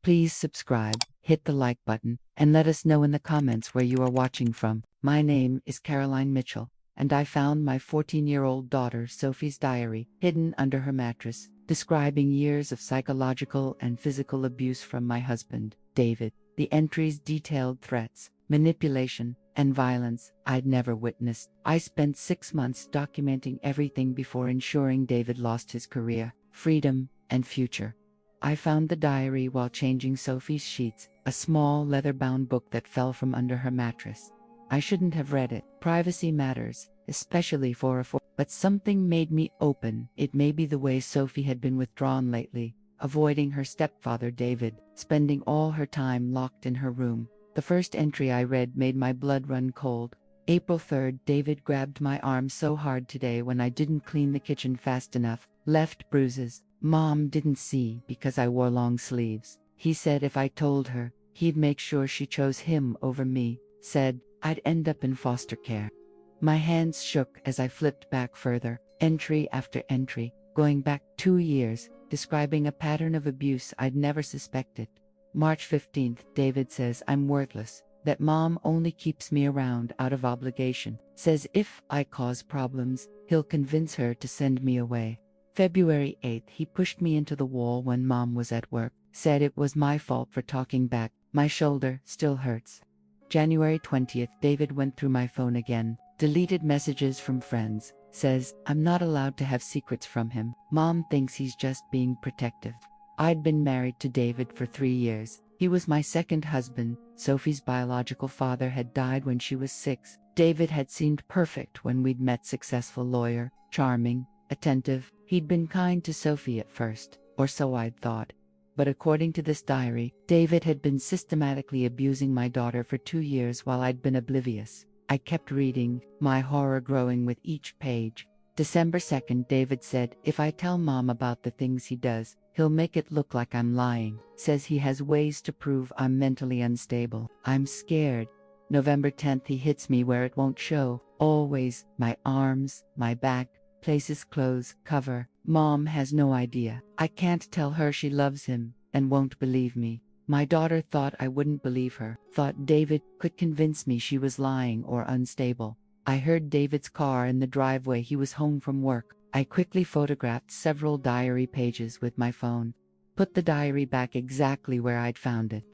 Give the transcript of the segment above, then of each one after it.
Please subscribe, hit the like button, and let us know in the comments where you are watching from. My name is Caroline Mitchell, and I found my 14-year-old daughter Sophie's diary hidden under her mattress, describing years of psychological and physical abuse from my husband, David. The entries detailed threats, manipulation, and violence I'd never witnessed. I spent 6 months documenting everything before ensuring David lost his career, freedom, and future. I found the diary while changing Sophie's sheets, a small leather-bound book that fell from under her mattress. I shouldn't have read it. Privacy matters, especially for a but something made me open. It may be the way Sophie had been withdrawn lately, avoiding her stepfather David, spending all her time locked in her room. The first entry I read made my blood run cold. April 3rd, David grabbed my arm so hard today when I didn't clean the kitchen fast enough, left bruises. Mom didn't see because I wore long sleeves. He said if I told her, he'd make sure she chose him over me, said I'd end up in foster care. My hands shook as I flipped back further, entry after entry, going back 2 years, describing a pattern of abuse I'd never suspected. March 15th, David says I'm worthless, that Mom only keeps me around out of obligation, says if I cause problems, he'll convince her to send me away. February 8th, he pushed me into the wall when Mom was at work, said it was my fault for talking back, my shoulder still hurts. January 20th, David went through my phone again, deleted messages from friends, says I'm not allowed to have secrets from him. Mom thinks he's just being protective. I'd been married to David for 3 years. He was my second husband. Sophie's biological father had died when she was 6. David had seemed perfect when we'd met, successful lawyer, charming, attentive. He'd been kind to Sophie at first, or so I'd thought. But according to this diary, David had been systematically abusing my daughter for 2 years while I'd been oblivious. I kept reading, my horror growing with each page. December 2nd, David said if I tell Mom about the things he does, he'll make it look like I'm lying. Says he has ways to prove I'm mentally unstable. I'm scared. November 10th, he hits me where it won't show. Always, my arms, my back, places clothes cover. Mom has no idea. I can't tell her she loves him, and won't believe me. My daughter thought I wouldn't believe her, thought David could convince me she was lying or unstable. I heard David's car in the driveway. He was home from work. I quickly photographed several diary pages with my phone, put the diary back exactly where I'd found it,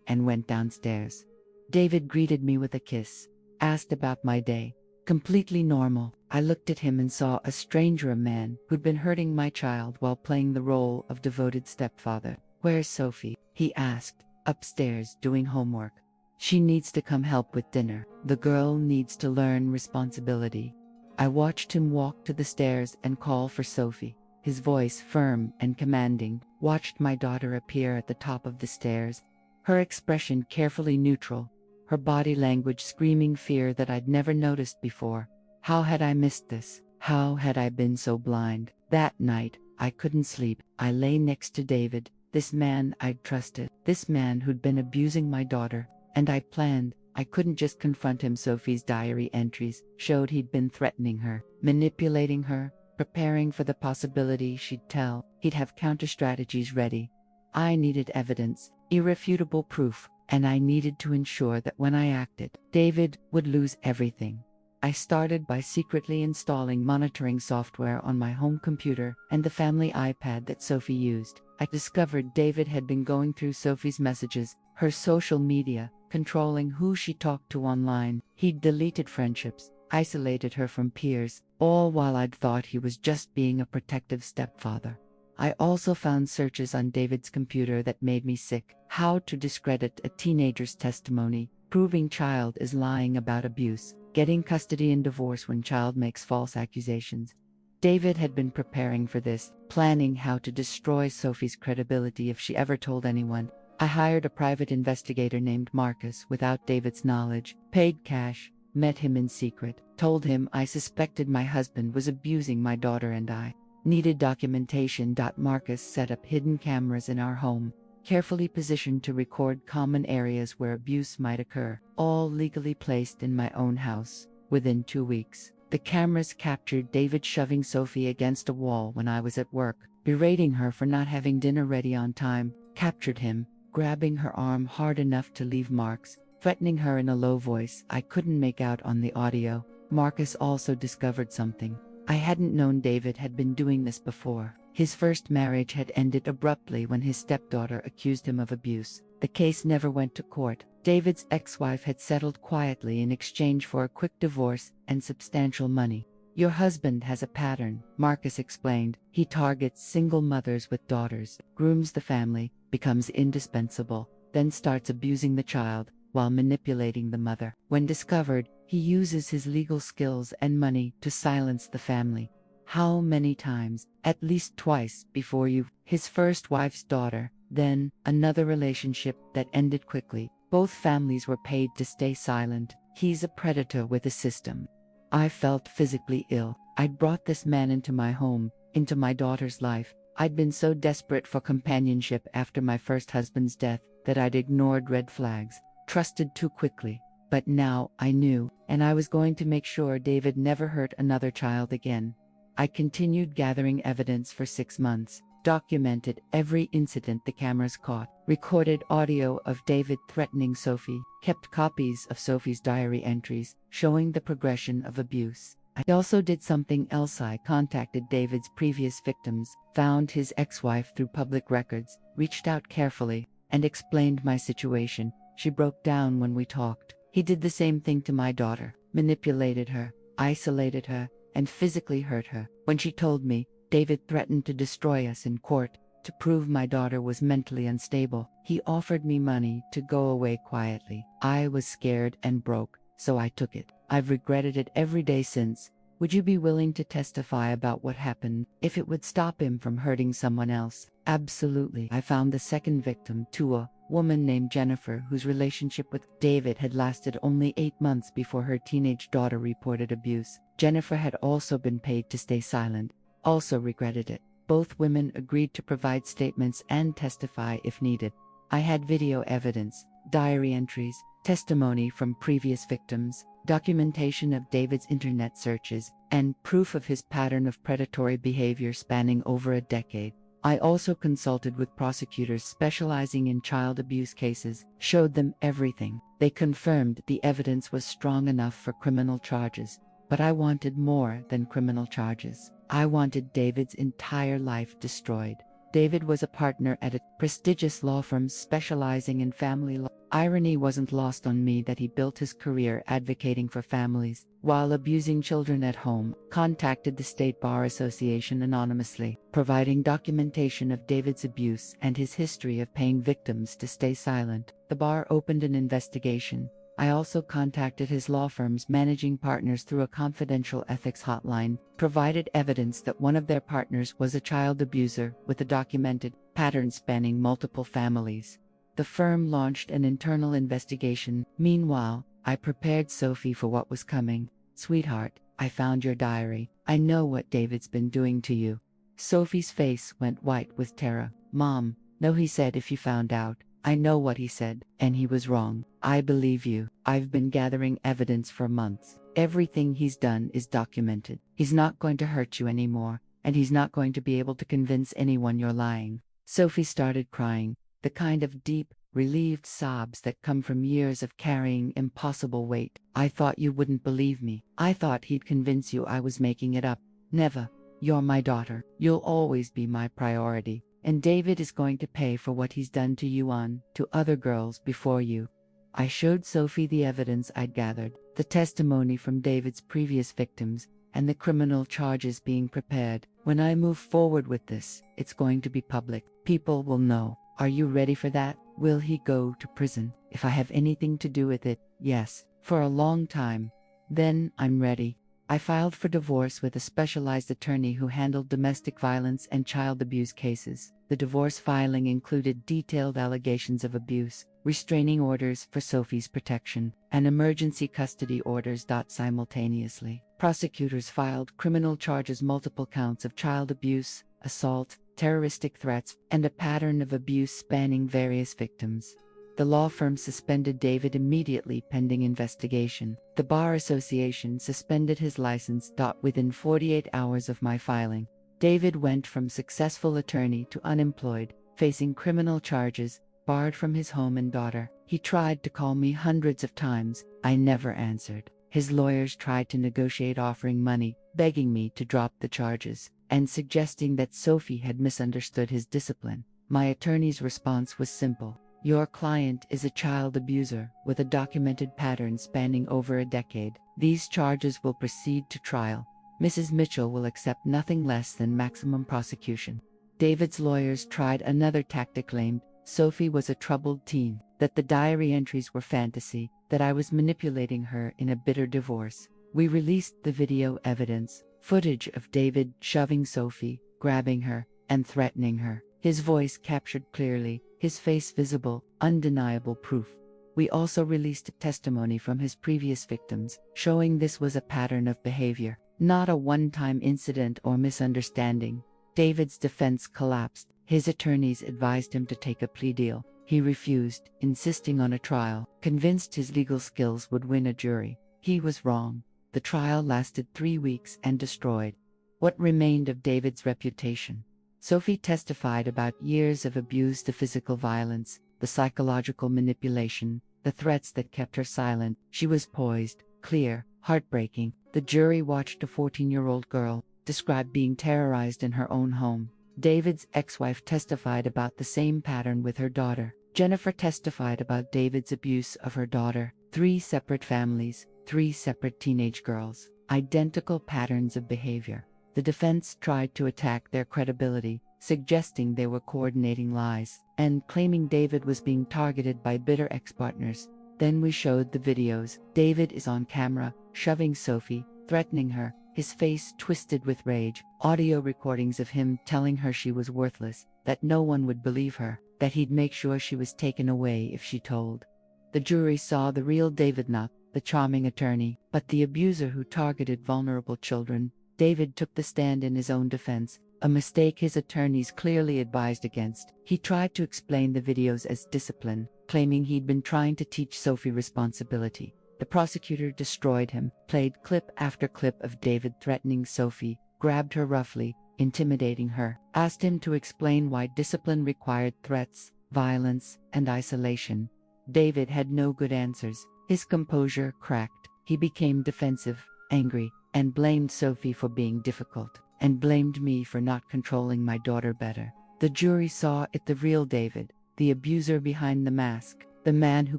and went downstairs. David greeted me with a kiss, asked about my day. Completely normal. I looked at him and saw a stranger, a man who'd been hurting my child while playing the role of devoted stepfather. Where's Sophie? He asked. Upstairs doing homework. She needs to come help with dinner. The girl needs to learn responsibility. I watched him walk to the stairs and call for Sophie, his voice firm and commanding. Watched my daughter appear at the top of the stairs, her expression carefully neutral, her body language screaming fear that I'd never noticed before. How had I missed this? How had I been so blind? That night, I couldn't sleep. I lay next to David, this man I'd trusted, this man who'd been abusing my daughter, and I planned. I couldn't just confront him. Sophie's diary entries showed he'd been threatening her, manipulating her, preparing for the possibility she'd tell. He'd have counter-strategies ready. I needed evidence, irrefutable proof, and I needed to ensure that when I acted, David would lose everything. I started by secretly installing monitoring software on my home computer and the family iPad that Sophie used. I discovered David had been going through Sophie's messages, her social media, controlling who she talked to online. He'd deleted friendships, isolated her from peers, all while I'd thought he was just being a protective stepfather. I also found searches on David's computer that made me sick. How to discredit a teenager's testimony, proving child is lying about abuse, getting custody and divorce when child makes false accusations. David had been preparing for this, planning how to destroy Sophie's credibility if she ever told anyone. I hired a private investigator named Marcus without David's knowledge, paid cash, met him in secret, told him I suspected my husband was abusing my daughter and I needed documentation. Marcus set up hidden cameras in our home, carefully positioned to record common areas where abuse might occur, all legally placed in my own house. Within 2 weeks, the cameras captured David shoving Sophie against a wall when I was at work, berating her for not having dinner ready on time, captured him grabbing her arm hard enough to leave marks, threatening her in a low voice I couldn't make out on the audio. Marcus also discovered something. I hadn't known David had been doing this before. His first marriage had ended abruptly when his stepdaughter accused him of abuse. The case never went to court. David's ex-wife had settled quietly in exchange for a quick divorce and substantial money. Your husband has a pattern, Marcus explained. He targets single mothers with daughters, grooms the family, becomes indispensable, then starts abusing the child while manipulating the mother. When discovered, he uses his legal skills and money to silence the family. How many times? At least twice before you. His first wife's daughter, then another relationship that ended quickly. Both families were paid to stay silent. He's a predator with a system. I felt physically ill. I'd brought this man into my home, into my daughter's life. I'd been so desperate for companionship after my first husband's death that I'd ignored red flags, trusted too quickly. But now I knew, and I was going to make sure David never hurt another child again. I continued gathering evidence for 6 months, documented every incident the cameras caught, recorded audio of David threatening Sophie, kept copies of Sophie's diary entries showing the progression of abuse. I also did something else. I contacted David's previous victims, found his ex-wife through public records, reached out carefully, and explained my situation. She broke down when we talked. He did the same thing to my daughter, manipulated her, isolated her, and physically hurt her. When she told me, David threatened to destroy us in court to prove my daughter was mentally unstable. He offered me money to go away quietly. I was scared and broke, so I took it. I've regretted it every day since. Would you be willing to testify about what happened if it would stop him from hurting someone else? Absolutely. I found the second victim, a woman named Jennifer, whose relationship with David had lasted only 8 months before her teenage daughter reported abuse. Jennifer had also been paid to stay silent, also regretted it. Both women agreed to provide statements and testify if needed. I had video evidence, diary entries, testimony from previous victims, documentation of David's internet searches, and proof of his pattern of predatory behavior spanning over a decade. I also consulted with prosecutors specializing in child abuse cases, showed them everything. They confirmed the evidence was strong enough for criminal charges. But I wanted more than criminal charges. I wanted David's entire life destroyed. David was a partner at a prestigious law firm specializing in family law. Irony wasn't lost on me that he built his career advocating for families while abusing children at home. Contacted the State Bar Association anonymously, providing documentation of David's abuse and his history of paying victims to stay silent. The bar opened an investigation. I also contacted his law firm's managing partners through a confidential ethics hotline, provided evidence that one of their partners was a child abuser with a documented pattern spanning multiple families. The firm launched an internal investigation. Meanwhile, I prepared Sophie for what was coming. Sweetheart, I found your diary. I know what David's been doing to you. Sophie's face went white with terror. Mom, no, he said if you found out. I know what he said, and he was wrong. I believe you. I've been gathering evidence for months. Everything he's done is documented. He's not going to hurt you anymore, and he's not going to be able to convince anyone you're lying. Sophie started crying, the kind of deep, relieved sobs that come from years of carrying impossible weight. I thought you wouldn't believe me. I thought he'd convince you I was making it up. Never. You're my daughter. You'll always be my priority. And David is going to pay for what he's done to you to other girls before you. I showed Sophie the evidence I'd gathered, the testimony from David's previous victims, and the criminal charges being prepared. When I move forward with this, it's going to be public. People will know. Are you ready for that? Will he go to prison? If I have anything to do with it, yes, for a long time. Then I'm ready. I filed for divorce with a specialized attorney who handled domestic violence and child abuse cases. The divorce filing included detailed allegations of abuse, restraining orders for Sophie's protection, and emergency custody orders. Simultaneously, prosecutors filed criminal charges, multiple counts of child abuse, assault, terroristic threats, and a pattern of abuse spanning various victims. The law firm suspended David immediately pending investigation. The Bar Association suspended his license. Within 48 hours of my filing, David went from successful attorney to unemployed, facing criminal charges, barred from his home and daughter. He tried to call me hundreds of times. I never answered. His lawyers tried to negotiate, offering money, begging me to drop the charges, and suggesting that Sophie had misunderstood his discipline. My attorney's response was simple. Your client is a child abuser with a documented pattern spanning over a decade. These charges will proceed to trial. Mrs. Mitchell will accept nothing less than maximum prosecution. David's lawyers tried another tactic, claimed Sophie was a troubled teen, that the diary entries were fantasy, that I was manipulating her in a bitter divorce. We released the video evidence, footage of David shoving Sophie, grabbing her, and threatening her. His voice captured clearly, his face visible, undeniable proof. We also released testimony from his previous victims, showing this was a pattern of behavior, not a one-time incident or misunderstanding. David's defense collapsed. His attorneys advised him to take a plea deal. He refused, insisting on a trial, convinced his legal skills would win a jury. He was wrong. The trial lasted 3 weeks and destroyed what remained of David's reputation. Sophie testified about years of abuse, the physical violence, the psychological manipulation, the threats that kept her silent. She was poised, clear, heartbreaking. The jury watched a 14-year-old girl describe being terrorized in her own home. David's ex-wife testified about the same pattern with her daughter. Jennifer testified about David's abuse of her daughter. 3 separate families, 3 separate teenage girls, identical patterns of behavior. The defense tried to attack their credibility, suggesting they were coordinating lies, and claiming David was being targeted by bitter ex-partners. Then we showed the videos. David is on camera, shoving Sophie, threatening her, his face twisted with rage. Audio recordings of him telling her she was worthless, that no one would believe her, that he'd make sure she was taken away if she told. The jury saw the real David, not the charming attorney, but the abuser who targeted vulnerable children. David took the stand in his own defense, a mistake his attorneys clearly advised against. He tried to explain the videos as discipline, claiming he'd been trying to teach Sophie responsibility. The prosecutor destroyed him, played clip after clip of David threatening Sophie, grabbed her roughly, intimidating her, asked him to explain why discipline required threats, violence, and isolation. David had no good answers. His composure cracked. He became defensive, angry, and blamed Sophie for being difficult, and blamed me for not controlling my daughter better. The jury saw it, the real David, the abuser behind the mask, the man who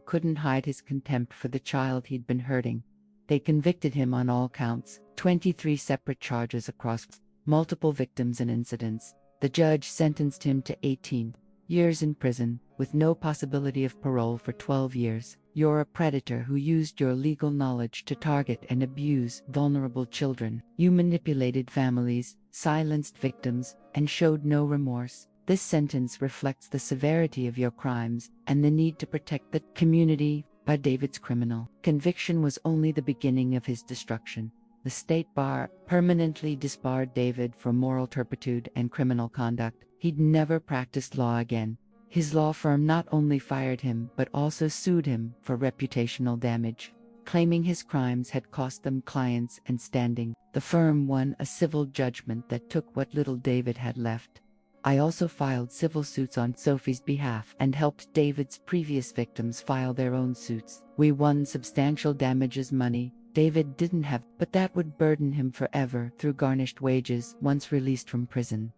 couldn't hide his contempt for the child he'd been hurting. They convicted him on all counts, 23 separate charges across multiple victims and incidents. The judge sentenced him to 18 years in prison, with no possibility of parole for 12 years. You're a predator who used your legal knowledge to target and abuse vulnerable children. You manipulated families, silenced victims, and showed no remorse. This sentence reflects the severity of your crimes and the need to protect the community. But David's criminal conviction was only the beginning of his destruction. The state bar permanently disbarred David for moral turpitude and criminal conduct. He'd never practiced law again. His law firm not only fired him but also sued him for reputational damage, claiming his crimes had cost them clients and standing. The firm won a civil judgment that took what little David had left. I also filed civil suits on Sophie's behalf and helped David's previous victims file their own suits. We won substantial damages money David didn't have, but that would burden him forever through garnished wages once released from prison.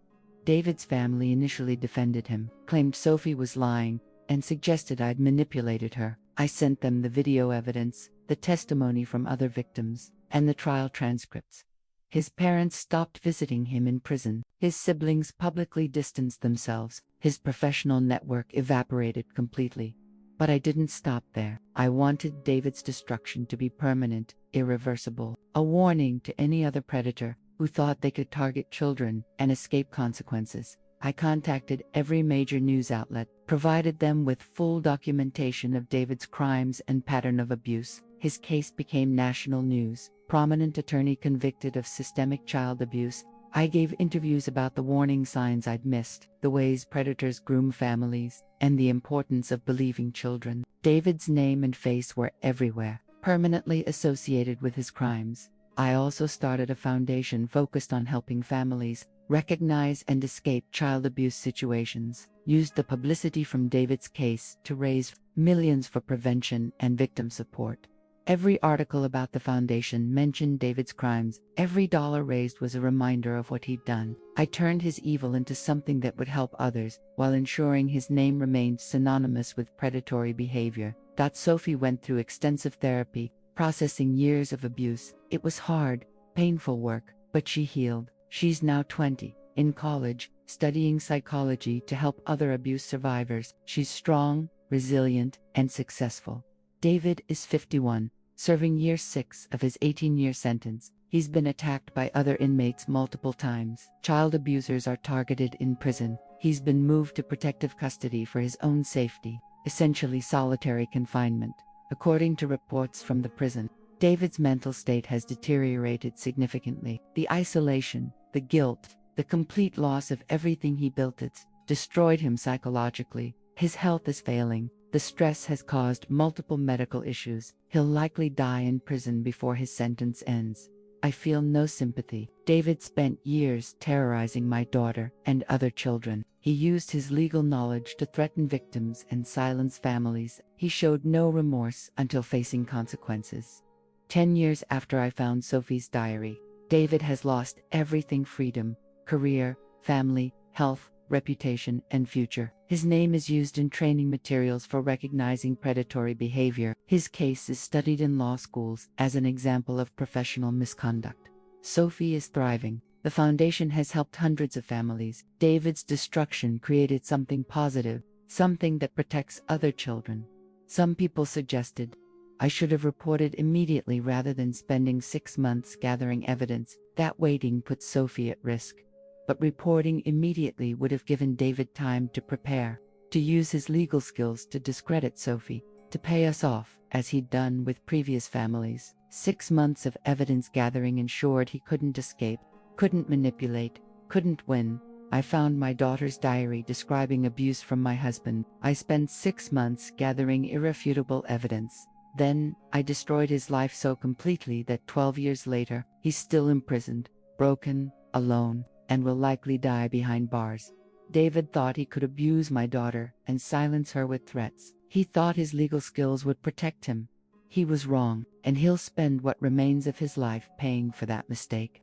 David's family initially defended him, claimed Sophie was lying, and suggested I'd manipulated her. I sent them the video evidence, the testimony from other victims, and the trial transcripts. His parents stopped visiting him in prison. His siblings publicly distanced themselves. His professional network evaporated completely. But I didn't stop there. I wanted David's destruction to be permanent, irreversible, a warning to any other predator who thought they could target children and escape consequences. I contacted every major news outlet, provided them with full documentation of David's crimes and pattern of abuse. His case became national news. Prominent attorney convicted of systemic child abuse. I gave interviews about the warning signs I'd missed, the ways predators groom families, and the importance of believing children. David's name and face were everywhere, permanently associated with his crimes. I also started a foundation focused on helping families recognize and escape child abuse situations, used the publicity from David's case to raise millions for prevention and victim support. Every article about the foundation mentioned David's crimes. Every dollar raised was a reminder of what he'd done. I turned his evil into something that would help others, while ensuring his name remained synonymous with predatory behavior. Sophie went through extensive therapy, processing years of abuse. It was hard, painful work, but she healed. She's now 20, in college, studying psychology to help other abuse survivors. She's strong, resilient, and successful. David is 51, serving year 6 of his 18-year sentence. He's been attacked by other inmates multiple times. Child abusers are targeted in prison. He's been moved to protective custody for his own safety, essentially solitary confinement. According to reports from the prison, David's mental state has deteriorated significantly. The isolation, the guilt, the complete loss of everything he built it's destroyed him psychologically. His health is failing. The stress has caused multiple medical issues. He'll likely die in prison before his sentence ends. I feel no sympathy. David spent years terrorizing my daughter and other children. He used his legal knowledge to threaten victims and silence families. He showed no remorse until facing consequences. 10 years after I found Sophie's diary, David has lost everything: freedom, career, family, health, reputation, and future. His name is used in training materials for recognizing predatory behavior. His case is studied in law schools as an example of professional misconduct. Sophie is thriving. The foundation has helped hundreds of families. David's destruction created something positive, something that protects other children. Some people suggested I should have reported immediately rather than spending 6 months gathering evidence. That waiting put Sophie at risk. But reporting immediately would have given David time to prepare, to use his legal skills to discredit Sophie, to pay us off, as he'd done with previous families. 6 months of evidence gathering ensured he couldn't escape, couldn't manipulate, couldn't win. I found my daughter's diary describing abuse from my husband. I spent 6 months gathering irrefutable evidence. Then, I destroyed his life so completely that 12 years later, he's still imprisoned, broken, alone, and will likely die behind bars. David thought he could abuse my daughter and silence her with threats. He thought his legal skills would protect him. He was wrong, and he'll spend what remains of his life paying for that mistake.